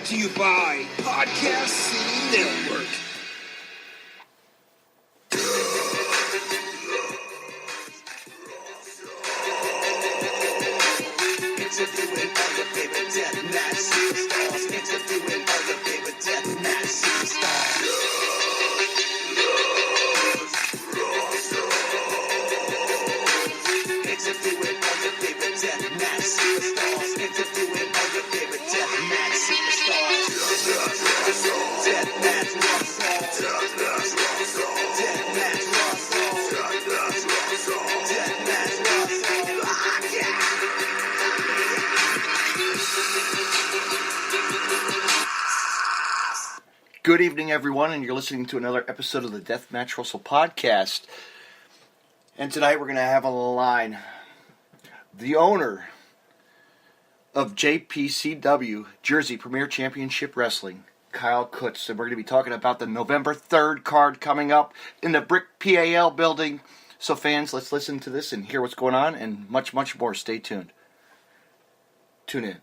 to you by Podcast City Network. Interviewing all your favorite deathmatch superstars. Interviewing all your favorite deathmatch superstars. Interviewing all your favorite deathmatch superstars. Interviewing all your favorite deathmatch superstars. Deathmatch rock song. Deathmatch rock song. Deathmatch rock song. Deathmatch rock song. Ah, yeah. Good evening, everyone, and you're listening to another episode of the Deathmatch Russell podcast. And tonight we're going to have on the line the owner of JPCW, Jersey Premier Championship Wrestling, Kyle Kurtz. And we're going to be talking about the November 3rd card coming up in the Brick PAL building. So fans, let's listen to this and hear what's going on and much, much more. Stay tuned. Tune in.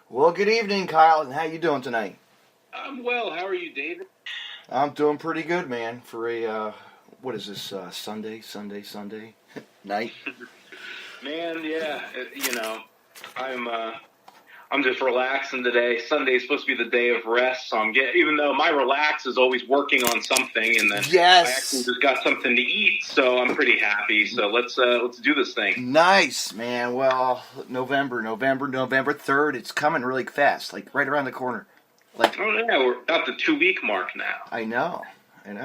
Well, good evening, Kyle, and how you doing tonight? I'm well. How are you, David? I'm doing pretty good, man, for a, what is this, Sunday night? Man, yeah, I'm just relaxing today. Sunday's supposed to be the day of rest, so even though my relax is always working on something, and then Yes. I actually just got something to eat, so I'm pretty happy. So let's do this thing. Nice, man. Well, November 3rd, it's coming really fast, like right around the corner. Like, Oh yeah, we're about the 2-week mark now. I know. And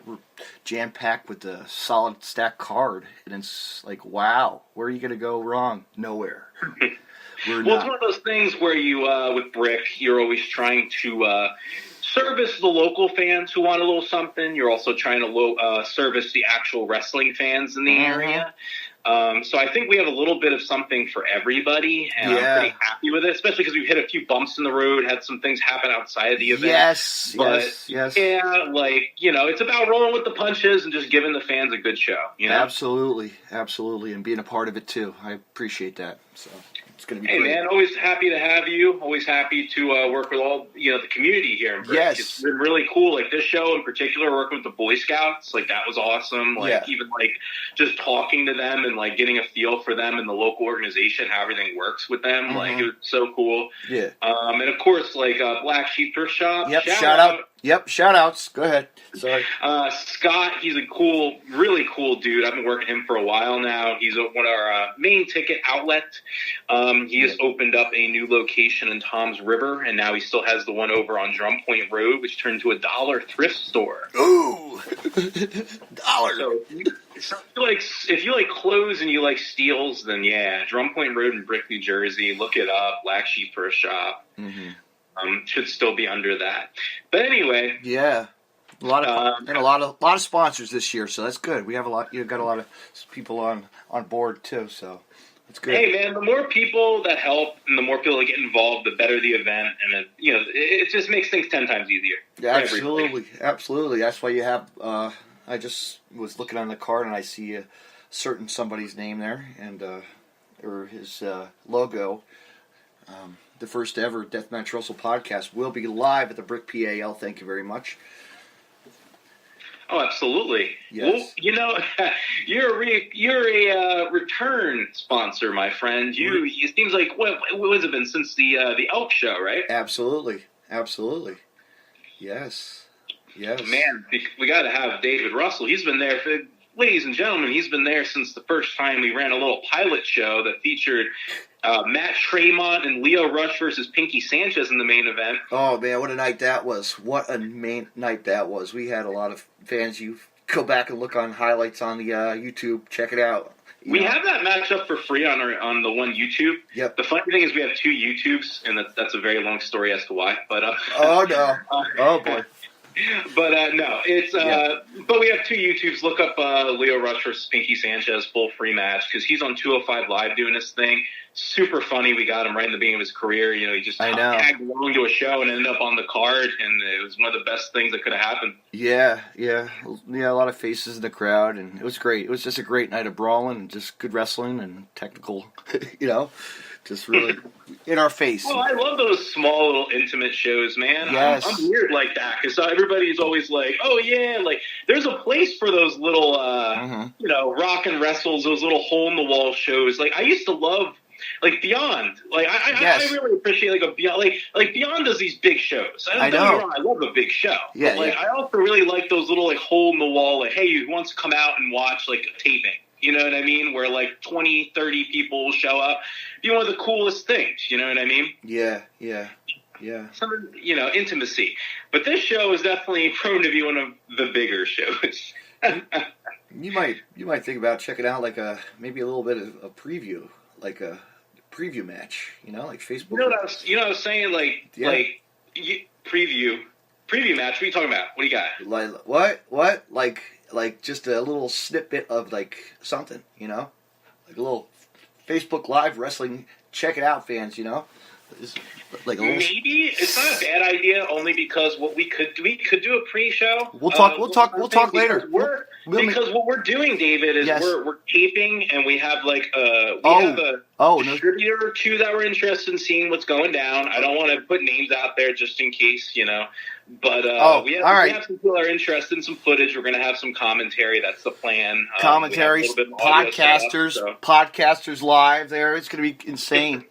we're jam-packed with a solid stack card, and it's like, wow, where are you going to go wrong? Nowhere. Well, it's one of those things where you, with Brick, you're always trying to service the local fans who want a little something. You're also trying to service the actual wrestling fans in the area. So I think we have a little bit of something for everybody, and I'm pretty happy with it, especially because we've hit a few bumps in the road, had some things happen outside of the event. Yes. Yeah, it's about rolling with the punches and just giving the fans a good show, you know? Absolutely, and being a part of it, too. I appreciate that, so it's going to be great. Hey, man, always happy to have you. Always happy to work with all, the community here in Brick. Yes. It's been really cool. Like, this show in particular, working with the Boy Scouts, like, that was awesome. Like, even, like, just talking to them and, like, getting a feel for them and the local organization, how everything works with them. Like, it was so cool. Yeah. And, of course, like, Black Sheep Thrift Shop. Yep, shout out. Yep, shout-outs. Go ahead. Sorry. Scott, he's a really cool dude. I've been working him for a while now. He's one of our main ticket outlet. He has opened up a new location in Toms River, and now he still has the one over on Drum Point Road, which turned to a dollar thrift store. Ooh! Dollar! So if you like clothes and you like steals, then yeah, Drum Point Road in Brick, New Jersey. Look it up. Black Sheep Thrift Shop. Mm-hmm. Should still be under that. But anyway, yeah, a lot of sponsors this year, so that's good. We have you've got a lot of people on board too, so it's good. Hey man, the more people that help and the more people that get involved, the better the event, and it just makes things 10 times easier. Yeah, absolutely. That's why you have. I just was looking on the card and I see a certain somebody's name there and or his logo. The first ever Deathmatch Russell podcast will be live at the Brick PAL. Thank you very much. Oh, absolutely. Yes. Well, you're a return sponsor, my friend. It seems like what has it been since the Elk show, right? Absolutely. Yes. Man, we got to have David Russell. He's been there for. Ladies and gentlemen, he's been there since the first time we ran a little pilot show that featured Matt Tremont and Leo Rush versus Pinky Sanchez in the main event. Oh, man, what a night that was. We had a lot of fans. You go back and look on highlights on the YouTube. Check it out. We have that match up for free on the one YouTube. Yep. The funny thing is we have 2 YouTubes, and that's a very long story as to why. But oh no! Oh boy! But no, it's but we have 2 YouTubes. Look up Leo Rush versus Pinky Sanchez full free match because he's on 205 Live doing this thing. Super funny. We got him right in the beginning of his career. You know, he just tagged along to a show and ended up on the card, and it was one of the best things that could have happened. Yeah. A lot of faces in the crowd, and it was great. It was just a great night of brawling and just good wrestling and technical, just really in our face. Oh, I love those small little intimate shows, man. Yes. I'm weird like that because everybody's always like, oh yeah, like there's a place for those little, rock and wrestles, those little hole in the wall shows. Like I used to love. Like Beyond, like I really appreciate like a Beyond, like Beyond does these big shows. I know. I love a big show. Yeah, but I also really like those little like hole in the wall. Like, hey, who wants to come out and watch like a taping? You know what I mean? Where like 20, 30 people will show up. Be one of the coolest things. You know what I mean? Yeah. Some intimacy. But this show is definitely prone to be one of the bigger shows. You might think about checking out like maybe a little bit of a preview, like a preview match, like Facebook. I was saying, preview match. What are you talking about? What do you got? What? Like just a little snippet of like something, like a little Facebook Live wrestling. Check it out, fans. Like maybe it's not a bad idea. Only because what we could do a pre-show. We'll talk later. Because what we're doing, David, is we're taping, and we have like have a distributor or 2 that we're interested in seeing what's going down. I don't want to put names out there just in case, But we have some people that are interested in some footage. We're going to have some commentary. That's the plan. Commentaries, podcasters live there. It's going to be insane.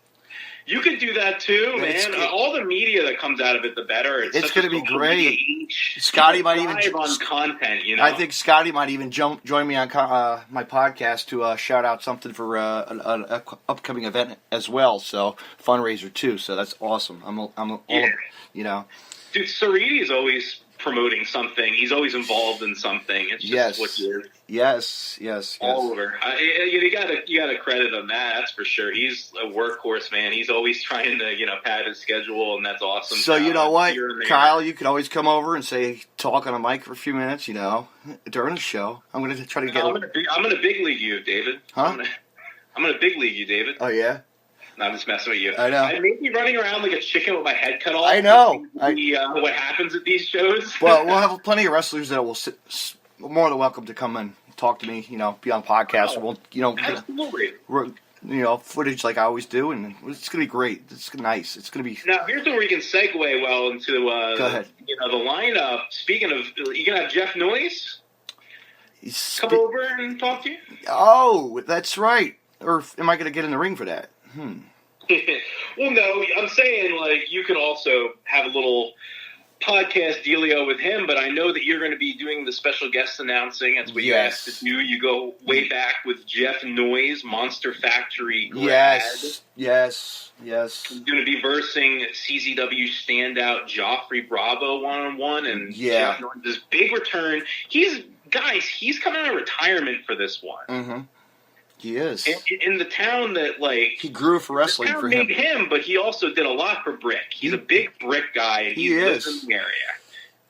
You could do that too, man. All the media that comes out of it, the better. It's going to be great. Scotty might even on content. I think Scotty might even join me on my podcast to shout out something for an upcoming event as well. So fundraiser too. So that's awesome. I'm all. Dude, Sariti is always promoting something. He's always involved in something. It's just what he is. Yes. All over. You gotta credit him that. That's for sure. He's a workhorse, man. He's always trying to pad his schedule, and that's awesome. So you know what, Kyle, you can always come over and talk on a mic for a few minutes. During the show. I'm gonna try to get. I'm gonna big league you, David. Huh? I'm gonna big league you, David. Oh yeah. No, I'm just messing with you. I know. I may be running around like a chicken with my head cut off. I know. What happens at these shows? Well, we'll have plenty of wrestlers that will more than welcome to come and talk to me. Be on podcasts. Absolutely. Footage like I always do, and it's gonna be great. It's nice. It's gonna be. Now, here's where we can segue well into. Go ahead. The lineup. Speaking of, you gonna have Jeff Noyes come over and talk to you? Oh, that's right. Or am I gonna get in the ring for that? Well, no, I'm saying you could also have a little podcast dealio with him, but I know that you're going to be doing the special guest announcing. That's what you asked to do. You go way back with Jeff Noyes, Monster Factory grad. Yes. He's going to be versing CZW standout Joffrey Bravo one-on-one, and Jeff Noyes' big return. He's coming out of retirement for this one. Mm-hmm. He is. In the town that, he grew for wrestling for him. Made him, but he also did a lot for Brick. He's a big Brick guy, and he lives in the area.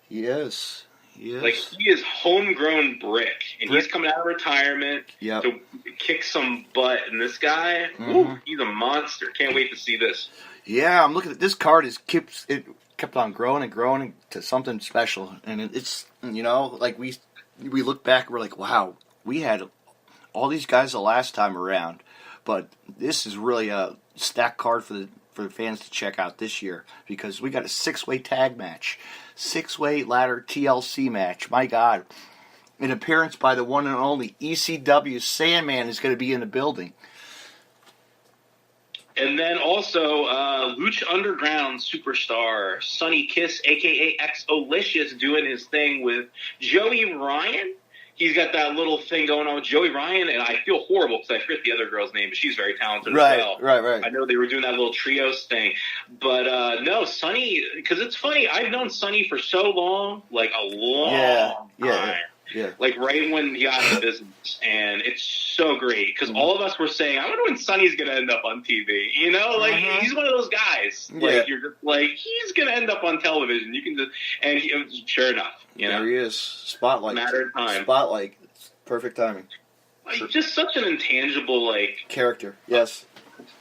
He is. He is homegrown Brick, and he's coming out of retirement to kick some butt. And this guy, he's a monster. Can't wait to see this. Yeah, I'm looking at this card. It kept on growing and growing to something special. And it's, we look back, we're like, wow, we had all these guys the last time around, but this is really a stacked card for the fans to check out this year because we got a 6-way tag match, 6-way ladder TLC match. My God, an appearance by the one and only ECW Sandman is going to be in the building. And then also Lucha Underground superstar Sonny Kiss, a.k.a. X-Olicious, doing his thing with Joey Ryan. He's got that little thing going on with Joey Ryan, and I feel horrible because I forget the other girl's name, but she's very talented as well. Right. I know they were doing that little trios thing. But, no, Sonny, because it's funny, I've known Sonny for so long, a long time. Yeah. Right right when he got into business, and it's so great because all of us were saying, "I wonder when Sonny's going to end up on TV." You know, like he's one of those guys. Like you're just like he's going to end up on television. You can just and sure enough, there he is. Spotlight. Matter of time. Spotlight. Perfect timing. Like, just such an intangible character. Yes.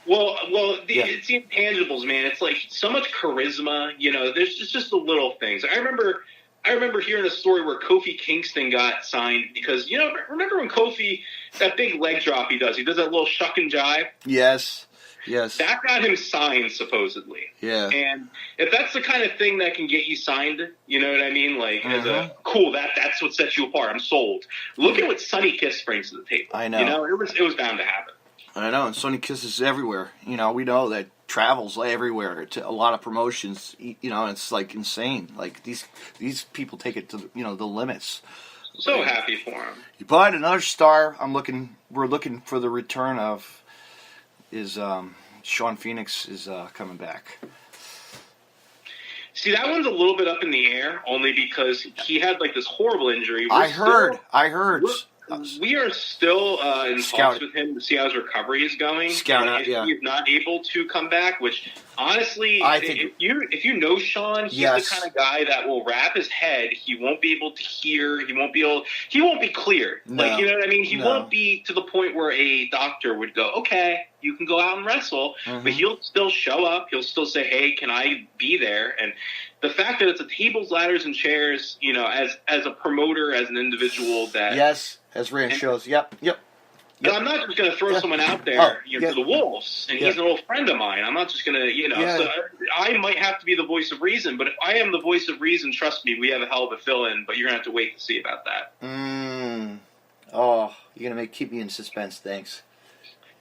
Well, it's the intangibles, man. It's like so much charisma. You know, there's just the little things. I remember hearing a story where Kofi Kingston got signed because, you know, remember when Kofi, that big leg drop he does that little shuck and jive? Yes. That got him signed, supposedly. Yeah. And if that's the kind of thing that can get you signed, you know what I mean? Like, as a, cool, that's what sets you apart. I'm sold. Look at what Sonny Kiss brings to the table. I know. You know, it was bound to happen. I know, and Sonny Kiss is everywhere. You know, we know that travels everywhere to a lot of promotions. You know, it's like insane. Like these people take it to the limits. So happy for him. But another star we're looking for the return of is Sean Phoenix is coming back. See, that one's a little bit up in the air, only because he had like this horrible injury. I heard. We are still in talks with him to see how his recovery is going. He's not able to come back, which honestly, I think if you know Sean, he's the kind of guy that will wrap his head. He won't be able to hear. He won't be clear. No, like, you know what I mean? He won't be to the point where a doctor would go, okay, you can go out and wrestle, but he'll still show up. He'll still say, hey, can I be there? And the fact that it's a tables, ladders, and chairs, you know, as a promoter, as an individual that as ran shows. Yep. I'm not just going to throw someone out there to the wolves, and he's an old friend of mine. I'm not just going to, so I might have to be the voice of reason, but if I am the voice of reason, trust me, we have a hell of a fill-in, but you're going to have to wait to see about that. Oh, you're going to keep me in suspense, thanks.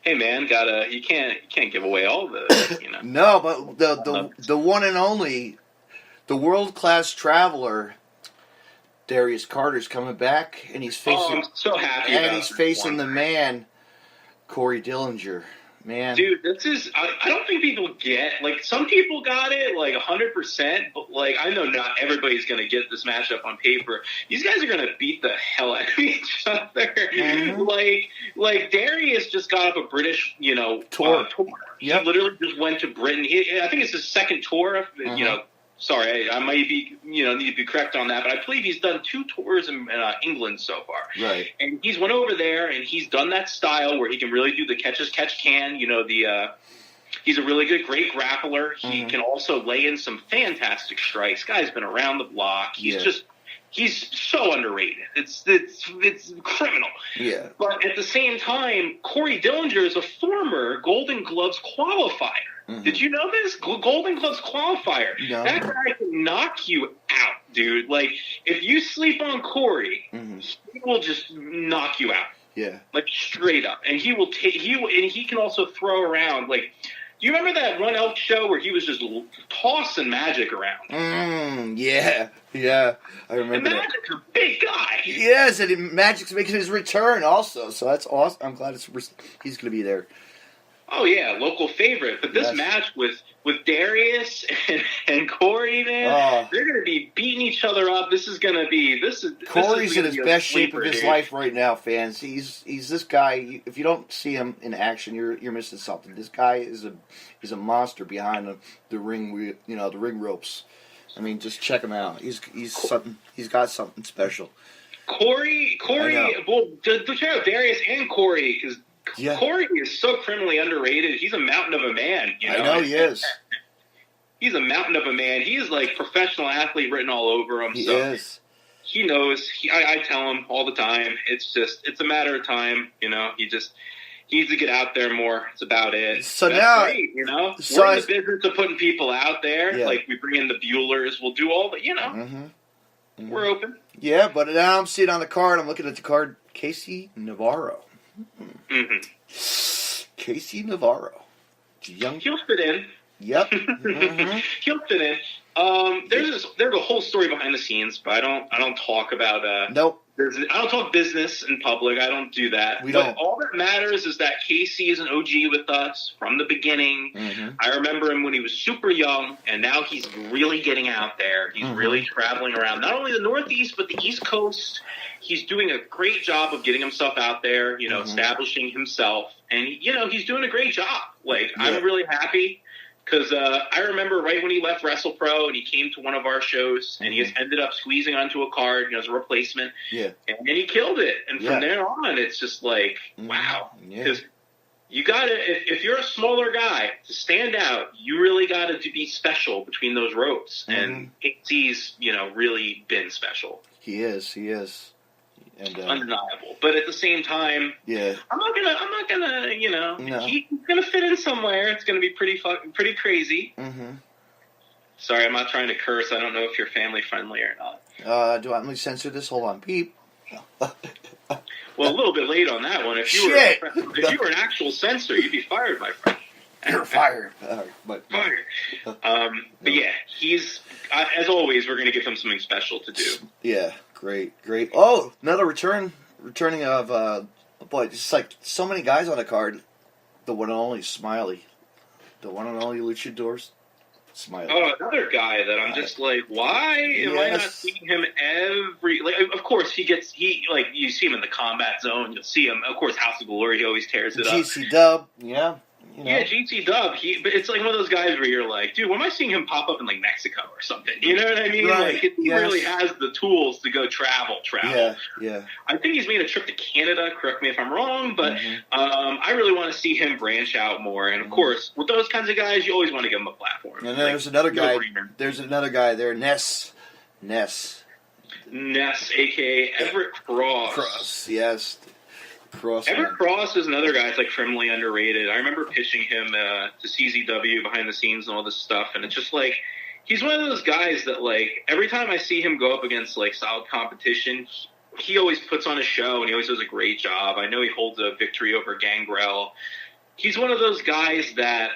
Hey man, you can't give away all the, you know. No, but the one and only, the world-class traveler, Darius Carter's coming back, and he's facing. Oh, I'm so happy. And he's facing the man, Corey Dillinger. Man, dude, this is. I don't think people get, like, some people got it like 100%, but like I know not everybody's gonna get this matchup on paper. These guys are gonna beat the hell out of each other. Like Darius just got up a British, tour. He literally just went to Britain. I think it's his second tour. Sorry, I might be, need to be correct on that, but I believe he's done 2 tours in England so far. Right. And he's went over there, and he's done that style where he can really do the catch-as-catch-can. He's a really great grappler. He can also lay in some fantastic strikes. Guy's been around the block. He's so underrated. It's criminal. Yeah. But at the same time, Corey Dillinger is a former Golden Gloves qualifier. Did you know this? Golden Gloves qualifier. No. That guy can knock you out, dude. Like, if you sleep on Corey, he will just knock you out. Yeah. Like, straight up. And he can also throw around, like, do you remember that one Elk show where he was just tossing Magic around? Yeah, I remember and Magic's a big guy. Yes, and Magic's making his return also, so that's awesome. I'm glad he's going to be there. Oh, yeah, local favorite. But this match with Darius and Corey, man, they're going to be beating each other up. Corey's in his best shape of his life right now, fans. He's this guy. If you don't see him in action, you're missing something. This guy is a monster behind the ring. The ring ropes. I mean, just check him out. He's something. He's got something special. Corey. Well, to check out Darius and Corey, because Corey is so criminally underrated. He's a mountain of a man. I know he is. He's a mountain of a man. He is like professional athlete written all over him. He is. He knows. I tell him all the time. It's a matter of time. He needs to get out there more. It's about it. So that's now, great, we're in the business of putting people out there. Yeah. Like we bring in the Buellers. We'll do all the. We're open. Yeah, but now I'm seeing on the card. I'm looking at the card. Casey Navarro. Casey Navarro. He'll fit in. Yep. He'll fit in. There's a whole story behind the scenes, but I don't talk about. Nope. I don't talk business in public. I don't do that. But all that matters is that Casey is an OG with us from the beginning. I remember him when he was super young, and now he's really getting out there. He's really traveling around, not only the Northeast, but the East Coast. he's doing a great job of getting himself out there, establishing himself, and he's doing a great job. Like, I'm really happy because I remember right when he left WrestlePro and he came to one of our shows and he just ended up squeezing onto a card, as a replacement. Yeah, and then he killed it. And from there on, it's just like, wow, because. You gotta, if you're a smaller guy, to stand out, you really gotta be special between those ropes. And KC's, really been special. He is. And, undeniable. But at the same time, I'm not gonna, he's gonna fit in somewhere. It's gonna be pretty crazy. Sorry, I'm not trying to curse. I don't know if you're family friendly or not. Do I want me to censor this? Hold on, beep. Well, a little bit late on that one. If you were an actual censor, you'd be fired, my friend. You're fired. Fired. But yeah, he's as always. We're going to give him something special to do. Yeah, great. Oh, another returning of boy, just like so many guys on the card. The one and only Smiley, the one and only Luchador Smiley. Oh, another guy that I'm just like, why am I not seeing him every? Like, of course, you see him in the combat zone. You'll see him, of course, House of Glory. He always tears it up. GC Dub, yeah. Yeah, GC Dub. But it's like one of those guys where you're like, dude, why am I seeing him pop up in like Mexico or something? You know what I mean? Right. Like, he really has the tools to go travel. Yeah. I think he's made a trip to Canada. Correct me if I'm wrong, but I really want to see him branch out more. And of course, with those kinds of guys, you always want to give them a platform. And then there's another guy. There's another guy there, Ness, aka Everett Cross, yes. Everett Cross is another guy that's like criminally underrated. I remember pitching him to CZW behind the scenes and all this stuff, and it's just like he's one of those guys that like every time I see him go up against like solid competition, he always puts on a show and he always does a great job. I know he holds a victory over Gangrel. He's one of those guys that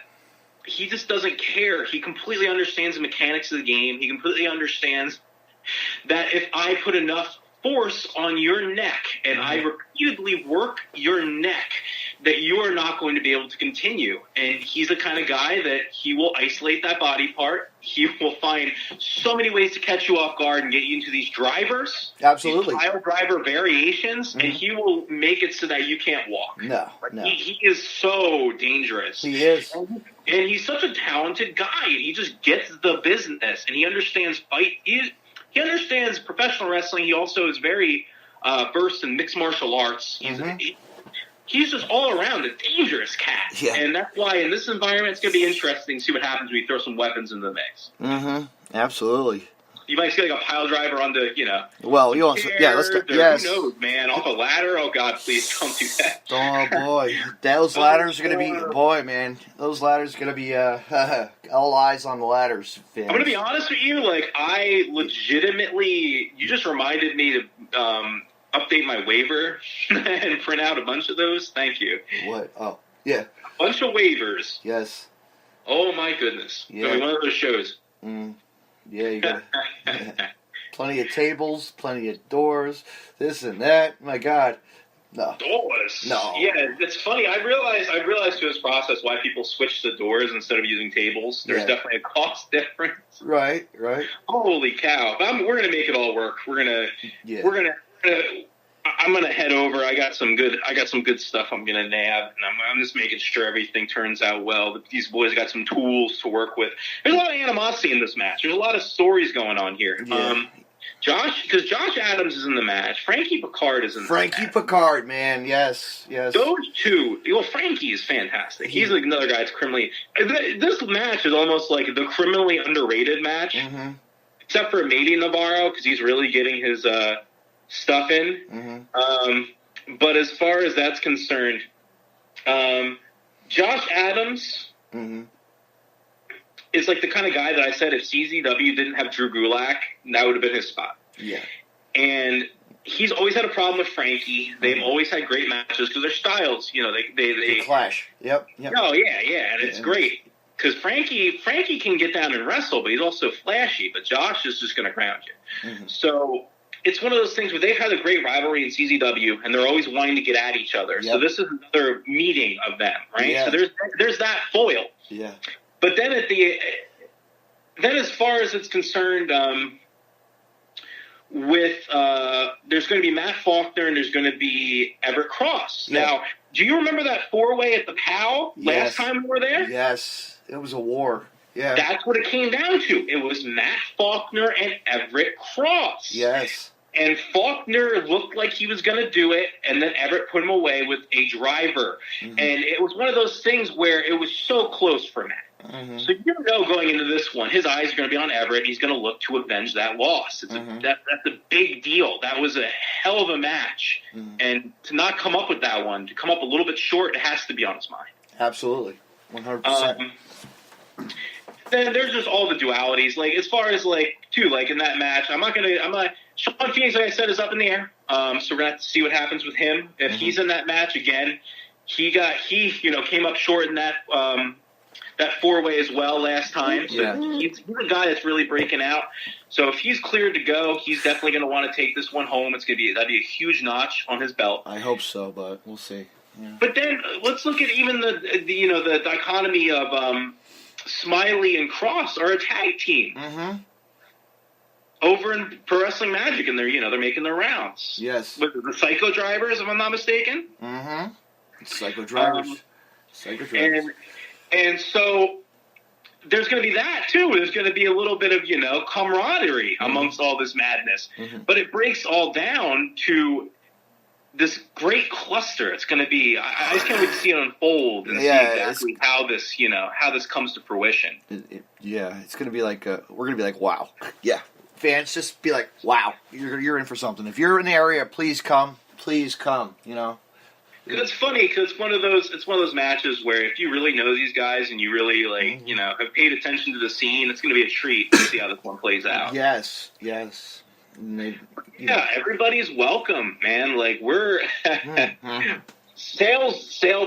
he just doesn't care. He completely understands the mechanics of the game. He completely understands that if I put enough force on your neck and I repeatedly work your neck, that you are not going to be able to continue. And he's the kind of guy that he will isolate that body part. He will find so many ways to catch you off guard and get you into these drivers. Absolutely. These pile driver variations, and he will make it so that you can't walk. No. He is so dangerous. He is. And he's such a talented guy, and he just gets the business, and he understands fight. He understands professional wrestling. He also is very versed in mixed martial arts. He's just all around a dangerous cat. Yeah. And that's why in this environment it's going to be interesting to see what happens when we throw some weapons in the mix. Absolutely. You might see like a pile driver onto, Well, you also, yes. Who knows, man? Off a ladder? Oh, God, please don't do that. Oh, boy. Those ladders are going to be, boy, man. Those ladders are going to be, all eyes on the ladders. Fans. I'm going to be honest with you. Like, I legitimately, you just reminded me to update my waiver and print out a bunch of those. Thank you. What? Oh, yeah. A bunch of waivers. Yes. Oh, my goodness. Yeah. It's going to be one of those shows. Yeah, you got plenty of tables, plenty of doors, this and that. My God, no doors. No. Yeah, it's funny. I realized through this process why people switch to doors instead of using tables. There's definitely a cost difference. Right. Holy cow! But we're gonna make it all work. I'm gonna head over. I got some good stuff I'm gonna nab, and I'm just making sure everything turns out well. These boys got some tools to work with. There's a lot of animosity in this match. There's a lot of stories going on here. Yeah. Josh Adams is in the match. Frankie Picard is in the match. Frankie Picard, man, yes. Those two. Well, Frankie is fantastic. He's like another guy that's criminally. This match is almost like the criminally underrated match, except for Mady Navarro because he's really getting his stuff in. But as far as that's concerned, Josh Adams is like the kind of guy that I said if CZW didn't have Drew Gulak, that would have been his spot. Yeah. And he's always had a problem with Frankie. They've always had great matches because their styles, they clash. Yep. Oh, yeah, and it's great. Because Frankie can get down and wrestle, but he's also flashy. But Josh is just going to ground you. So it's one of those things where they've had a great rivalry in CZW, and they're always wanting to get at each other. Yep. So this is another meeting of them, right? Yeah. So there's that foil. Yeah. But then as far as it's concerned, there's there's going to be Matt Faulkner and there's going to be Everett Cross. Yeah. Now, do you remember that 4-way at the POW last time we were there? Yes. It was a war. Yeah. That's what it came down to. It was Matt Faulkner and Everett Cross. Yes. And Faulkner looked like he was going to do it, and then Everett put him away with a driver. Mm-hmm. And it was one of those things where it was so close for Matt. Mm-hmm. So you know going into this one, his eyes are going to be on Everett. He's going to look to avenge that loss. That's a big deal. That was a hell of a match. Mm-hmm. And to not come up with that one, to come up a little bit short, it has to be on his mind. Absolutely. 100%. Then there's just all the dualities. Like, as far as, like, too, like, in that match, I'm not Sean Phoenix, like I said, is up in the air. So we're going to have to see what happens with him. If he's in that match again, he came up short in that 4-way as well last time. So he's a guy that's really breaking out. So if he's cleared to go, he's definitely going to want to take this one home. That'd be a huge notch on his belt. I hope so, but we'll see. Yeah. But then let's look at even the dichotomy of Smiley and Cross are a tag team. Mm-hmm. Over in Pro Wrestling Magic, and they're making their rounds. Yes. With the Psycho Drivers, if I'm not mistaken. Mm-hmm. Psycho Drivers. And so there's going to be that, too. There's going to be a little bit of, camaraderie amongst all this madness. Mm-hmm. But it breaks all down to this great cluster. It's going to be, I just can't wait to see it unfold and see exactly how this comes to fruition. It's going to be like, we're going to be like, wow. Yeah. Fans just be like, wow, you're in for something. If you're in the area, please come. It's funny because it's one of those matches where if you really know these guys and you really have paid attention to the scene, it's going to be a treat to see how this one plays out. Yes. Everybody's welcome, man. Like we're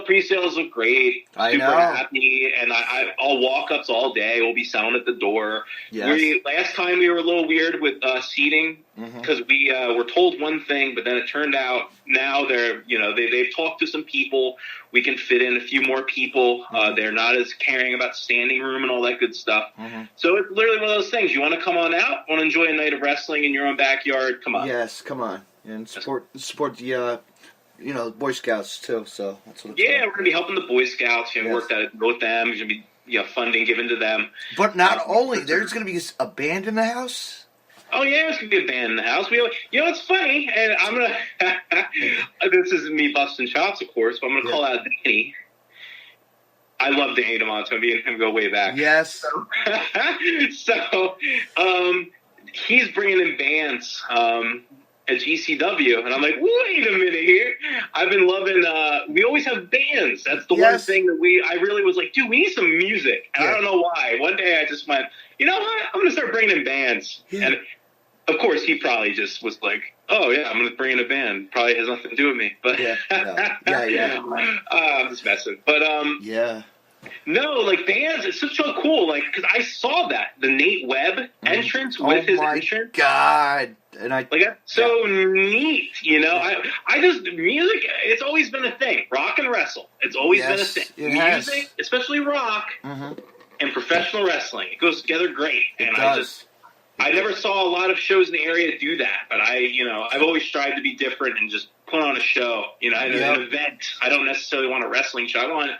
pre-sales look great. I Super know. Happy, and I'll walk ups all day. We'll be selling at the door. Yes. Last time we were a little weird with seating because we were told one thing, but then it turned out now they've talked to some people. We can fit in a few more people. They're not as caring about standing room and all that good stuff. So it's literally one of those things. You want to come on out, want to enjoy a night of wrestling in your own backyard? Come on. Yes, come on and support the. Boy Scouts too, so that's what it's we're going to be helping the Boy Scouts, work that with them. There's going to be funding given to them. But not only, there's going to be a band in the house? Oh, yeah, there's going to be a band in the house. It's funny, and I'm going to, this isn't me busting chops, of course, but I'm going to call out Danny. I love Danny DeMonto. Me and him go way back. Yes. So he's bringing in bands at GCW, and I'm like, wait a minute here. I've been loving, we always have bands. That's the one thing that I really was like, dude, we need some music. And I don't know why. One day I just went, you know what? I'm going to start bringing in bands. Yeah. And of course, he probably just was like, oh yeah, I'm going to bring in a band. Probably has nothing to do with me. But I'm just messing. But no, like bands, it's so cool. Like, because I saw that the Nate Webb entrance with his entrance. God, and that's so neat. I just music. It's always been a thing. Rock and wrestle. It's always been a thing. Music, especially rock and professional wrestling, it goes together great. And I never saw a lot of shows in the area do that. But I've always tried to be different and just put on a show. An event. I don't necessarily want a wrestling show. I want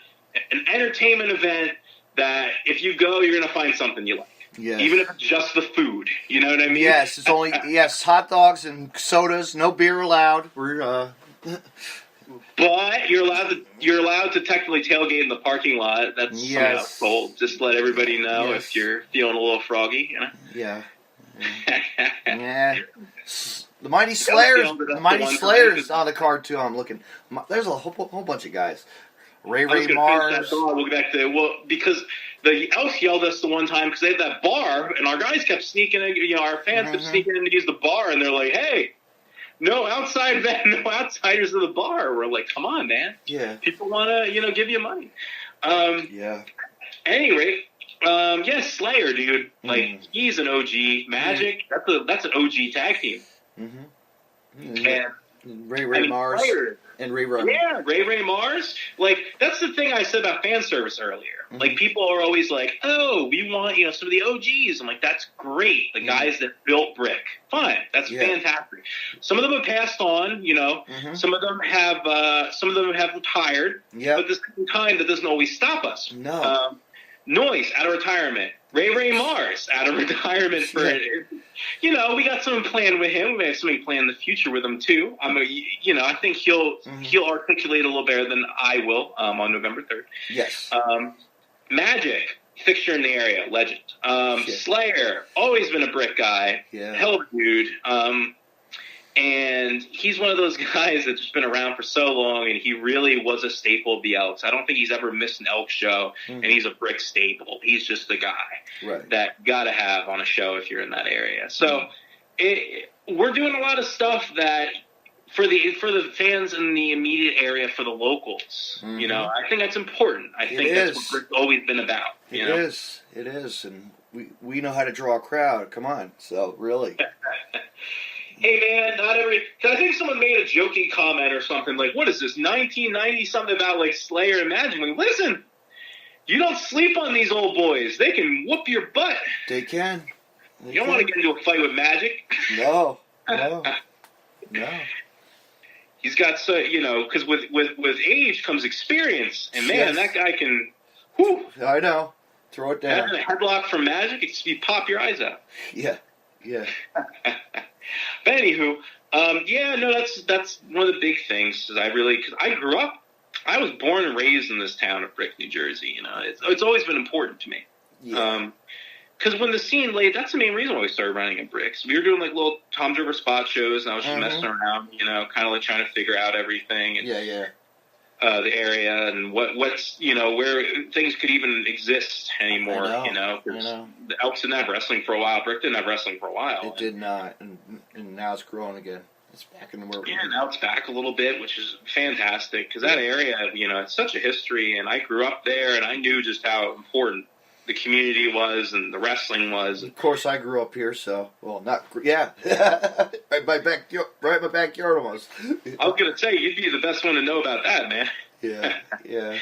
an entertainment event that if you go, you're going to find something you like. Yes. Even if it's just the food. You know what I mean? Yes, it's only hot dogs and sodas, no beer allowed. We're But you're allowed to technically tailgate in the parking lot. That's somehow told. Just to let everybody know if you're feeling a little froggy, Yeah. The Mighty Slayers. The Mighty Slayers on the card too. I'm looking. There's a whole bunch of guys. Ray Mars. We'll get back to because the Elks yelled at us the one time because they had that bar, and our guys kept sneaking in. Our fans kept sneaking in to use the bar, and they're like, "Hey, no outsiders of the bar." We're like, "Come on, man! Yeah, people want to give you money." Anyway, Slayer, dude. Like he's an OG. Magic. That's an OG tag team. And Ray Mars. And Ray Ray. Yeah, Ray Mars. Like, that's the thing I said about fan service earlier. Mm-hmm. Like, people are always like, oh, we want, some of the OGs. I'm like, that's great. The guys that built Brick. Fine. That's fantastic. Some of them have passed on, Some of them have retired. Yeah. But at the same time, that doesn't always stop us. No. Noise out of retirement. Ray Mars out of retirement for we got something planned with him. We have something planned in the future with him too. I think he'll articulate a little better than I will on November 3rd. Yes. Magic, fixture in the area, legend. Slayer, always been a Brick guy. Yeah. Hell of a dude. And he's one of those guys that's just been around for so long, and he really was a staple of the Elks. I don't think he's ever missed an Elk show, and he's a Brick staple. He's just the guy that got to have on a show if you're in that area. So we're doing a lot of stuff that for the fans in the immediate area, for the locals. I think that's important. I think that's what Brick's always been about. It is, and we know how to draw a crowd. Come on, so really. Hey, man, I think someone made a joking comment or something like, what is this, 1990, something about, like, Slayer and Magic? Like, listen, you don't sleep on these old boys. They can whoop your butt. They can. You don't want to get into a fight with Magic. No. He's got, because with age comes experience. And, man, that guy can, whew. I know. Throw it down. And a headlock from Magic, you pop your eyes out. Yeah. But anywho, that's one of the big things. Is because I grew up, I was born and raised in this town of Brick, New Jersey. It's always been important to me. Yeah. Because when the scene laid, that's the main reason why we started running at Bricks. We were doing like little Tom's River spot shows, and I was just messing around, kind of like trying to figure out everything. And, the area and what's where things could even exist anymore. The Elks didn't have wrestling for a while. Brick didn't have wrestling for a while. It did not, and now it's growing again. It's back in the world. Yeah, now it's back a little bit, which is fantastic because that area, it's such a history, and I grew up there, and I knew just how important the community was and the wrestling was. Of course, I grew up here, so right my backyard almost. I was gonna say you'd be the best one to know about that, man. Yeah.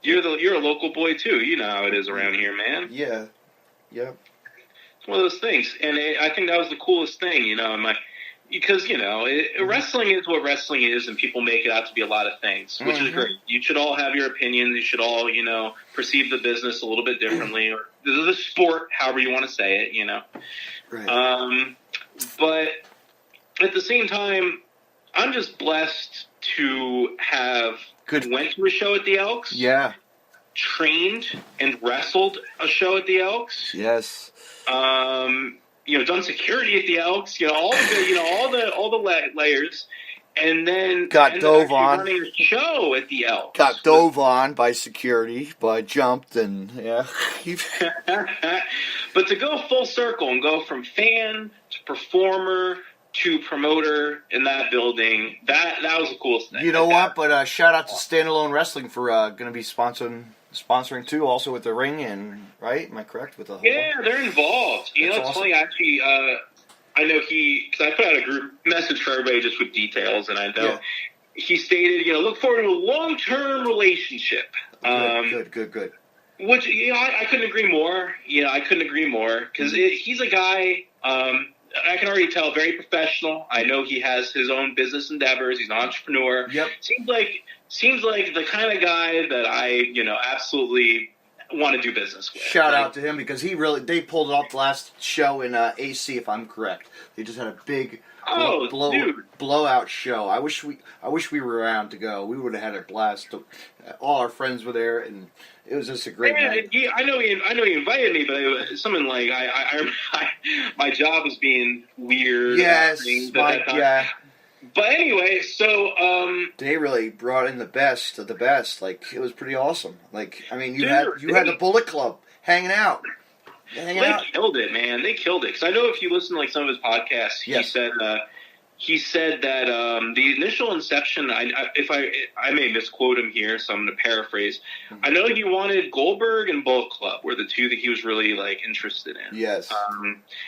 You're a local boy too. You know how it is around here, man. Yeah. It's one of those things, and I think that was the coolest thing, because wrestling is what wrestling is, and people make it out to be a lot of things, which is great. You should all have your opinions. You should all, perceive the business a little bit differently, or the sport, however you want to say it, Right. But at the same time, I'm just blessed to have went to a show at the Elks. Yeah. Trained and wrestled a show at the Elks. Yes. Done security at the Elks. All the layers, and then got dove on running a show at the Elks. Got dove on by security, but jumped and But to go full circle and go from fan to performer to promoter in that building, that was the coolest thing. You know what? But shout out to Standalone Wrestling for going to be sponsoring too, also with the ring, and right? Am I correct with the whole? Yeah, they're involved. It's awesome. Funny actually. I know because I put out a group message for everybody just with details, and I know he stated, look forward to a long-term relationship. Good. Which I couldn't agree more. I couldn't agree more because he's a guy. I can already tell, very professional. I know he has his own business endeavors. He's an entrepreneur. Yep. Seems like the kind of guy that I, absolutely want to do business with. Shout out to him because they pulled it off the last show in AC, if I'm correct. They just had a big blowout show. I wish we were around to go. We would have had a blast. All our friends were there, and it was just a great night. I know he invited me, but it was something like my job was being weird. Yes, yeah. But anyway, so they really brought in the best of the best. Like, it was pretty awesome. Like, I mean, you had the Bullet Club hanging out. They killed it, man. They killed it. Because I know if you listen to like some of his podcasts, he said he said that the initial inception, I may misquote him here, so I'm going to paraphrase. Mm-hmm. I know he wanted Goldberg and Bullet Club were the two that he was really like interested in. Yes.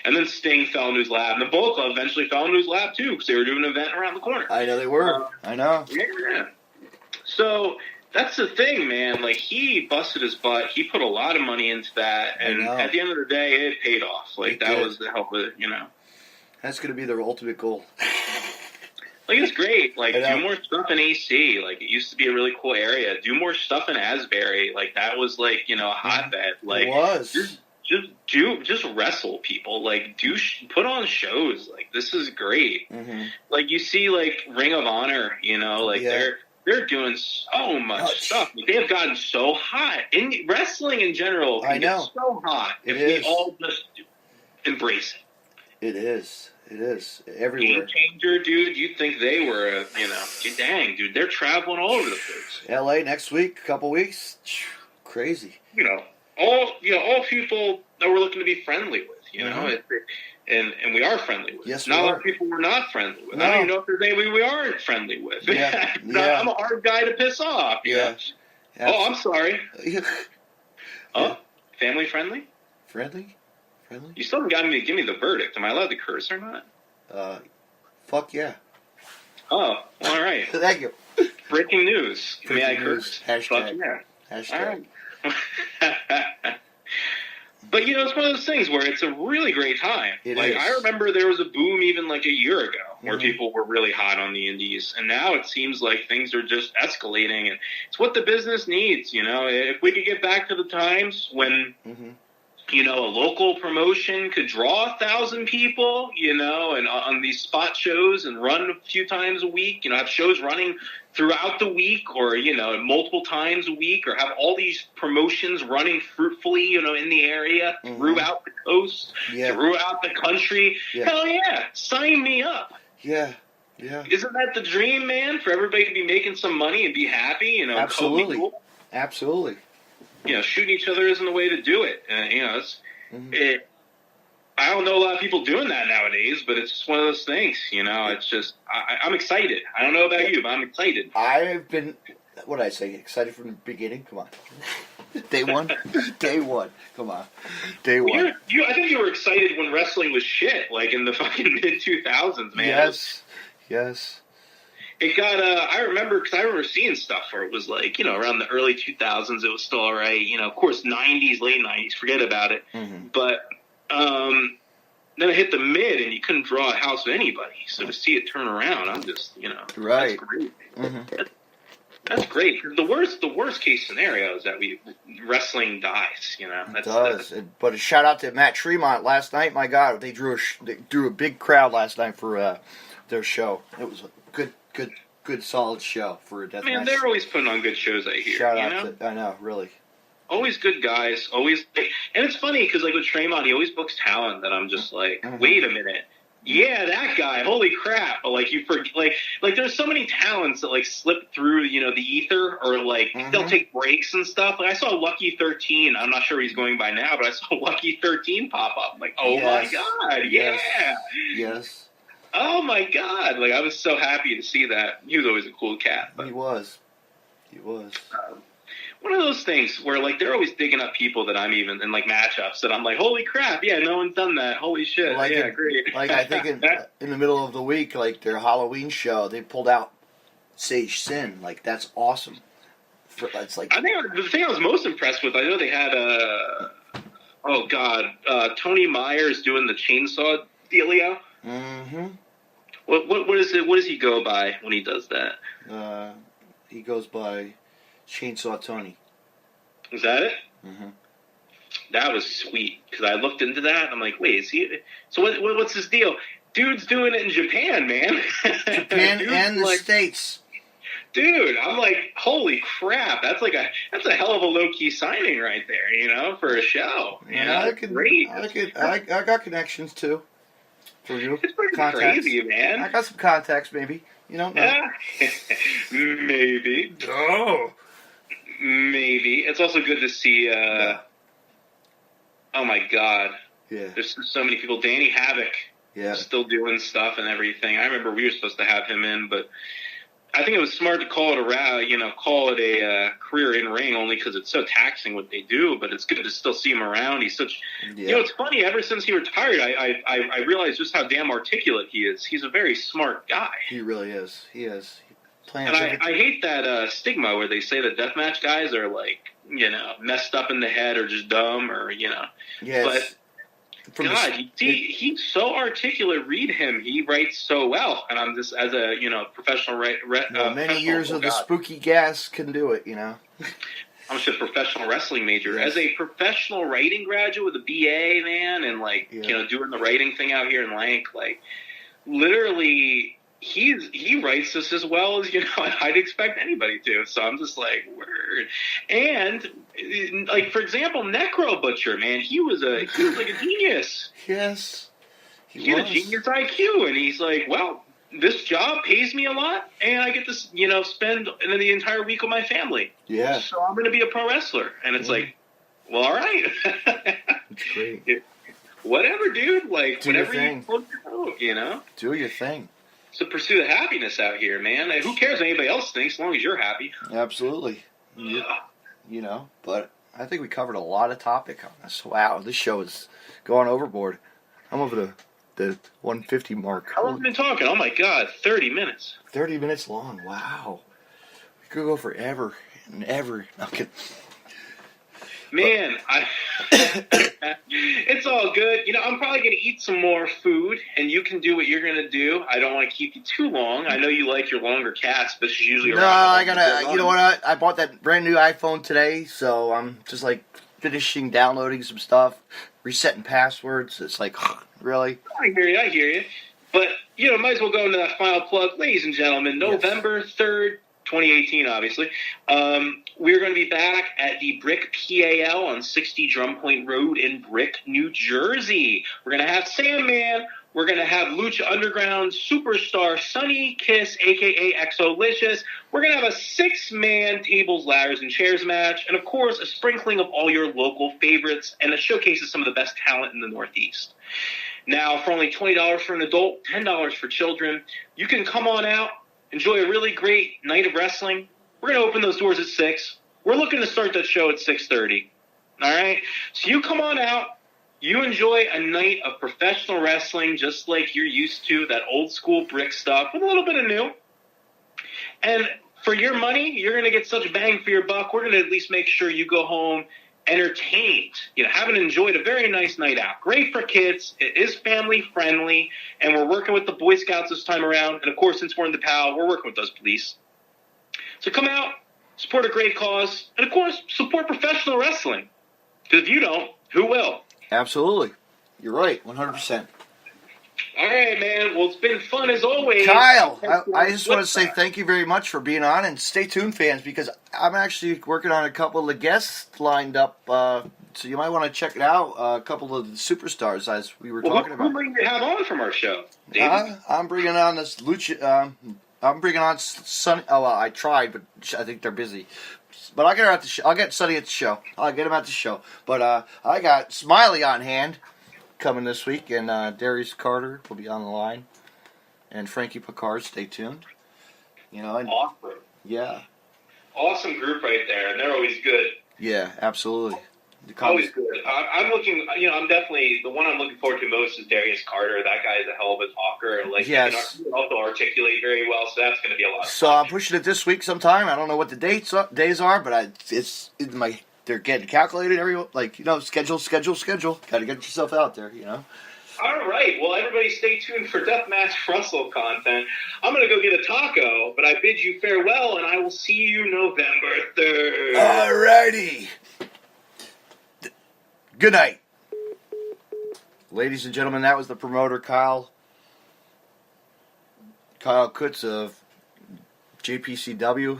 And then Sting fell into his lap, and the Bullet Club eventually fell into his lap too because they were doing an event around the corner. I know they were. I know. Yeah. So that's the thing, man. Like, he busted his butt. He put a lot of money into that, and at the end of the day, it paid off. Like, that was the help of it, you know. That's going to be their ultimate goal. Like, it's great. Like, do more stuff in AC. Like, it used to be a really cool area. Do more stuff in Asbury. Like, that was, like, you know, a hotbed. Like, it was. Just wrestle people. Like, put on shows. Like, this is great. Mm-hmm. Like, you see, like, Ring of Honor, you know, like, they're doing so much stuff. They have gotten so hot. In wrestling in general can get so hot if we all just embrace it. It is. It is. Everywhere. Game changer, dude. You'd think they were, dang, dude. They're traveling all over the place. LA next week, a couple weeks. Crazy. You know, all people that we're looking to be friendly with, you know. And we are friendly with. Yes, not a lot of people we're not friendly with. No. I don't even know if there's anybody we aren't friendly with. Yeah. I'm a hard guy to piss off. You know? Oh, I'm sorry. Oh, family friendly? Friendly? You still haven't gotten me to give me the verdict. Am I allowed to curse or not? Fuck yeah. Oh, all right. Thank you. Breaking news. Breaking May I news. curse? Hashtag. Fuck yeah. Hashtag. All right. But, you know, it's one of those things where it's a really great time. I remember there was a boom even like a year ago where people were really hot on the indies. And now it seems like things are just escalating. And it's what the business needs, you know. If we could get back to the times when, you know, a local promotion could draw 1,000 people, you know, and on these spot shows and run a few times a week, you know, have shows running throughout the week or, you know, multiple times a week or have all these promotions running fruitfully, you know, in the area throughout the coast, throughout the country. Hell yeah, sign me up. Yeah. Isn't that the dream, man, for everybody to be making some money and be happy, you know? Absolutely. Cool? Absolutely. You know, shooting each other isn't the way to do it. You know, I don't know a lot of people doing that nowadays, but it's just one of those things, you know. It's just, I'm excited. I don't know about you, but I'm excited. I've been, what did I say, excited from the beginning? Come on. Day one? Day one. Come on. Day one. I think you were excited when wrestling was shit, like in the fucking mid-2000s, man. Yes. It got, I remember seeing stuff where it was like, you know, around the early 2000s, it was still all right. You know, of course, 90s, late 90s, forget about it. But then it hit the mid, and you couldn't draw a house with anybody. So to see it turn around, I'm just, you know, right. That's great. That's great. The worst case scenario is that wrestling dies. You know, it does. But a shout out to Matt Tremont last night. My God, they drew a big crowd last night for their show. It was a good solid show for a deathmatch. Man, they're always putting on good shows. I hear. Shout out to, I know, really. Always good guys. Always, and it's funny because like with Tremont, he always books talent that I'm just like, wait a minute. Yeah, that guy. Holy crap! But like you forget, like there's so many talents that like slip through, you know, the ether, or like they'll take breaks and stuff. Like I saw Lucky 13. I'm not sure what he's going by now, but I saw Lucky 13 pop up. I'm like, oh my god, yes. Oh my god! Like I was so happy to see that. He was always a cool cat. But, he was. One of those things where like they're always digging up people that I'm even in like matchups that I'm like, holy crap, yeah, no one's done that. Holy shit, like great. Like I think in the middle of the week, like their Halloween show, they pulled out Sage Sin. Like that's awesome. It's like I think the thing I was most impressed with. I know they had Tony Myers doing the chainsaw dealio. What is it? What does he go by when he does that? He goes by Chainsaw Tony. Is that it? That was sweet because I looked into that and I'm like, wait, is he? So what's his deal? Dude's doing it in Japan, man. Japan and the States. Dude, I'm like, holy crap! That's a hell of a low key signing right there, you know, for a show. Yeah, great. I got connections too. For you, it's pretty crazy, man. I got some contacts, maybe. You don't know. Maybe. Oh. Maybe. It's also good to see. Oh my God. Yeah. There's so many people. Danny Havoc Yeah. Still doing stuff and everything. I remember we were supposed to have him in, but I think it was smart to call it a career in ring only because it's so taxing what they do. But it's good to still see him around. He's such, it's funny. Ever since he retired, I realized just how damn articulate he is. He's a very smart guy. He really is. He is. And I hate that stigma where they say that deathmatch guys are messed up in the head or just dumb or Yes. But God, he's so articulate. Read him; he writes so well. And I'm just as a professional many years of the spooky gas can do it. I'm just a professional wrestling major. Yes. As a professional writing graduate with a BA, man, and doing the writing thing out here in Lank, literally. He writes this as well as I'd expect anybody to. So I'm just like, word. And for example, Necro Butcher, man, he was like a genius. Yes, he had a genius IQ, and he's like, well, this job pays me a lot, and I get to spend the entire week with my family. Yeah. So I'm going to be a pro wrestler, and it's like, well, all right. That's great. Whatever, dude. Do whatever your thing. Do your thing. It's the pursuit of happiness out here, man. Who cares what anybody else thinks, as long as you're happy? Absolutely. But I think we covered a lot of topic on this. Wow, this show is going overboard. I'm over the 150 mark. How long have we been talking? Oh, my God, 30 minutes. 30 minutes long. Wow. We could go forever and ever. No, I'm kidding. Man, it's all good. I'm probably going to eat some more food, and you can do what you're going to do. I don't want to keep you too long. I know you like your longer casts, but it's usually around. No, I gotta. You know what? I bought that brand new iPhone today, so I'm just finishing downloading some stuff, resetting passwords. It's really. I hear you. But might as well go into that final plug, ladies and gentlemen. November 3rd. 2018, obviously. We're going to be back at the Brick PAL on 60 Drum Point Road in Brick, New Jersey. We're going to have Sandman. We're going to have Lucha Underground superstar Sunny Kiss, a.k.a. Exolicious. We're going to have a 6-man tables, ladders, and chairs match. And, of course, a sprinkling of all your local favorites and a showcase of some of the best talent in the Northeast. Now, for only $20 for an adult, $10 for children, you can come on out. Enjoy a really great night of wrestling. We're going to open those doors at 6. We're looking to start that show at 6:30. All right? So you come on out. You enjoy a night of professional wrestling just like you're used to, that old school brick stuff with a little bit of new. And for your money, you're going to get such bang for your buck. We're going to at least make sure you go home entertained, having enjoyed a very nice night out. Great for kids. It is family friendly, and we're working with the Boy Scouts this time around. And of course, since we're in the PAL, we're working with those police. So come out, support a great cause, and of course, support professional wrestling. Because if you don't, who will? Absolutely. You're right, 100%. All right, man. Well, it's been fun as always. Kyle, I just want to say thank you very much for being on, and stay tuned, fans, because I'm actually working on a couple of the guests lined up, so you might want to check it out. A couple of the superstars, as we were talking about. Who are you to have on from our show, David? I'm bringing on this Lucha. I'm bringing on Sunny. Oh, well, I tried, but I think they're busy. But I'll get her at the show. I'll get Sunny at the show. I'll get him at the show. But I got Smiley on hand coming this week, and Darius Carter will be on the line, and Frankie Picard. Stay tuned. Awesome. Yeah. Awesome group right there, and they're always good. Yeah, absolutely. Always good. I'm looking. I'm definitely the one I'm looking forward to most is Darius Carter. That guy is a hell of a talker. Yes. He can also articulate very well, so that's going to be a lot of fun. So I'm pushing it this week sometime. I don't know what the days are, but they're getting calculated. Schedule. Got to get yourself out there. All right. Well, everybody stay tuned for Deathmatch Russell content. I'm going to go get a taco, but I bid you farewell, and I will see you November 3rd. All righty. Good night. Ladies and gentlemen, that was the promoter, Kyle Kurtz of JPCW,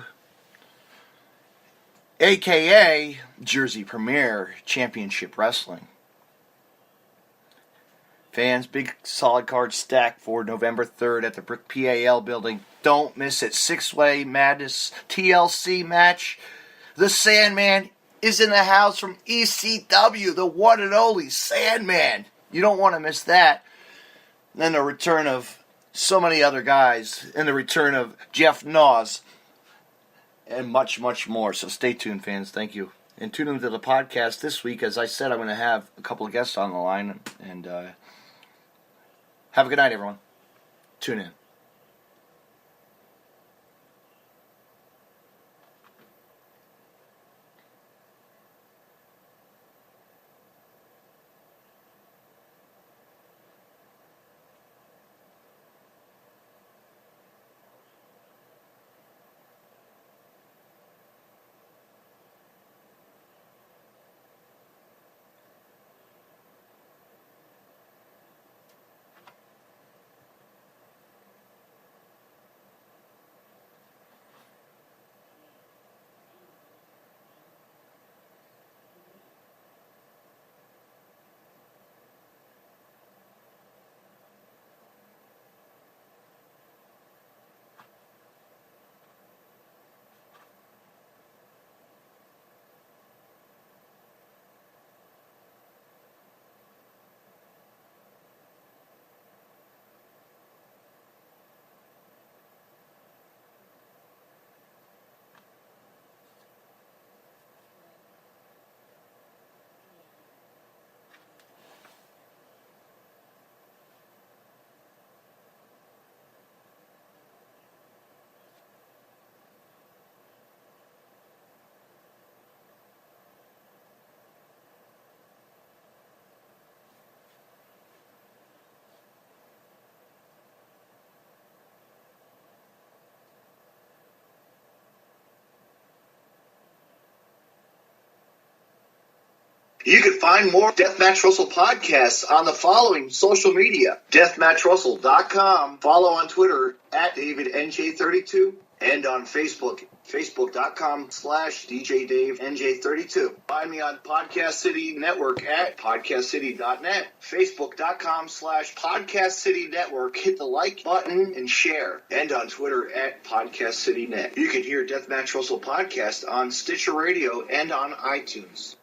a.k.a. Jersey Premier Championship Wrestling. Fans, big solid card stack for November 3rd at the Brick PAL building. Don't miss it. 6-way Madness TLC match. The Sandman is in the house from ECW, the one and only Sandman. You don't want to miss that. and the return of so many other guys, and the return of Jeff Naws, and much, much more. So stay tuned, fans. Thank you. And tune into the podcast this week. As I said, I'm going to have a couple of guests on the line. And have a good night, everyone. Tune in. You can find more Deathmatch Russell podcasts on the following social media. DeathmatchRussell.com. Follow on Twitter at DavidNJ32. And on Facebook, Facebook.com/DJDaveNJ32. Find me on Podcast City Network at PodcastCity.net. Facebook.com/Podcast City Network. Hit the like button and share. And on Twitter at PodcastCityNet. You can hear Deathmatch Russell podcast on Stitcher Radio and on iTunes.